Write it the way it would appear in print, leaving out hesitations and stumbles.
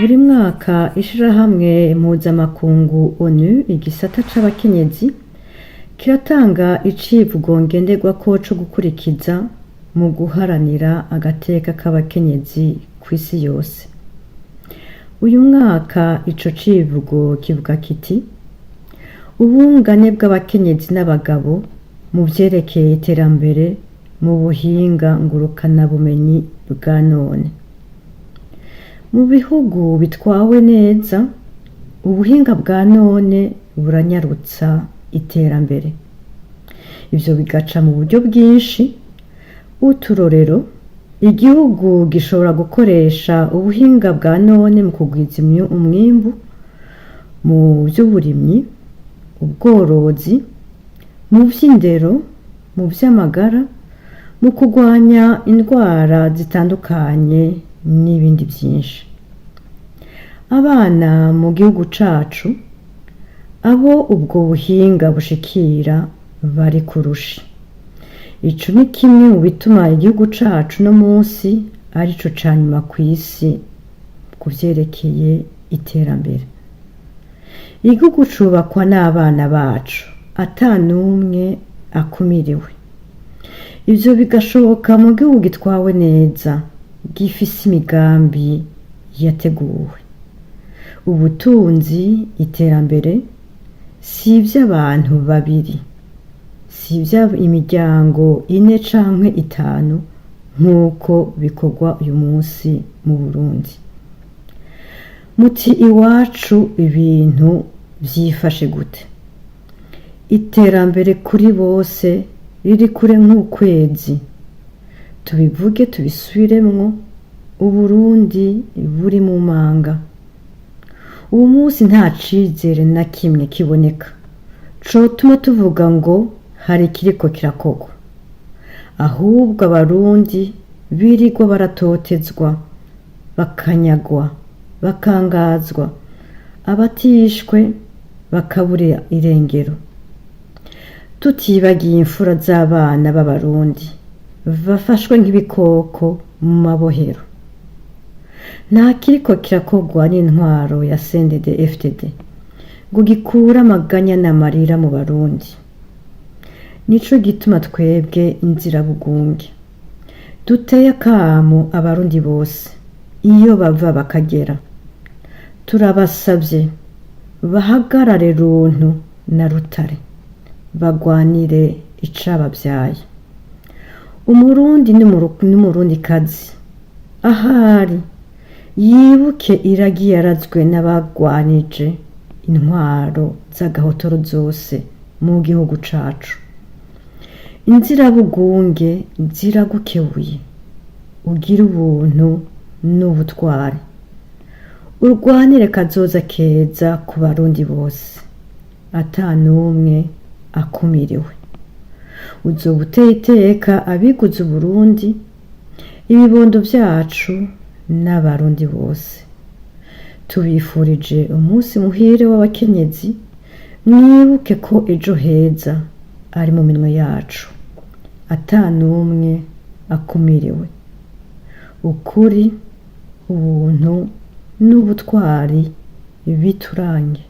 Buri mwaka ishirahamwe mpuzamakungu ONU igisata c'abakenyezi kiratanga icivugo ngenderwako co gukurikiza mu guharanira agateka k'abakenyezi kw'isi yose. Uyu mwaka ico civugo kivuga kiti ubungane bw'abakenyezi n'abagabo mu vyerekeye iterambere mu buhinga ngurukanabumenyi bwa none. Mu bihugu bitwawe neza, ubuhinga bwa none buranyarutsa iterambere. Ivyo bigaca mu buryo bwinshi. Uturorero, igihugu gishobora gukoresha ubuhinga bwa none mu kugwiza umwimbu, mu vy'uburimyi, ubworozi, mu vy'indero, mu vy'amagara, mu kurwanya indwara zitandukanye n'ibindi vyinshi. Abana mu gihugu cacu, abo ubwo buhinga bushikira bari kurusha. Ico ni kimwe mu bituma igihugu cacu no musi arico ca nyuma kw'isi ku vyerekeye iterambere. Igihugu cubakwa n'abana bacu, ata n'umwe akumiriwe. Ivyo bigashoboka mu gihugu gitwawe neza, gifise imigambi yateguwe. Ubutunzi, iterambere si ivy'abantu babiri, si ivy'imiryango 4 canke 5 nk'uko bikorwa uyu munsi mu Burundi. Muti iwacu ibintu vyifashe gute? Iterambere kuri bose riri kure nk'ukwezi. Tubivuge tubisubiremwo, Uburundi buri mu manga. Ubu munsi nta cizere na kimwe kiboneka cotuma tuvuga ngo hari ikiriko kirakorwa. Ahubwo abarundi birirwa baratotezwa, bakanyagwa, bakangazwa, abatishwe bakabura irengero. Tutibagiye imfura z'abana b'abarundi bafashwe nk'ibikoko mu mabohero. Nta kiriko kirakorwa n'intwaro ya CNDD-FDD ngo gikure amaganya n'amarira mu Barundi. Nico gituma twebwe inzirabugunge duteye akamo abarundi bose iyo bava bakagera. Turabasavye bahagarare runtu na rutare, bagwanire icabavyaye. Umurundi n'umurundikazi ahari yibuke iragi yarazwe n'abagwanije intwaro z'agahotoro zose mu gihugu cacu. Inzirabugunge ziragukebuye, ugire ubuntu n'ubutware, urwanire kazoza keza ku barundi bose, ata n'umwe akumiriwe. Uzoba uteye iteka abiguze Uburundi, ibibondo vyacu n'abarundi bose. Tubifurije umunsi muhire w'abakenyezi. Mwibuke ko ejo heza ari mu minwe yacu, ata n'umwe akumiriwe. Ukuri, ubuntu n'ubutwari biturange.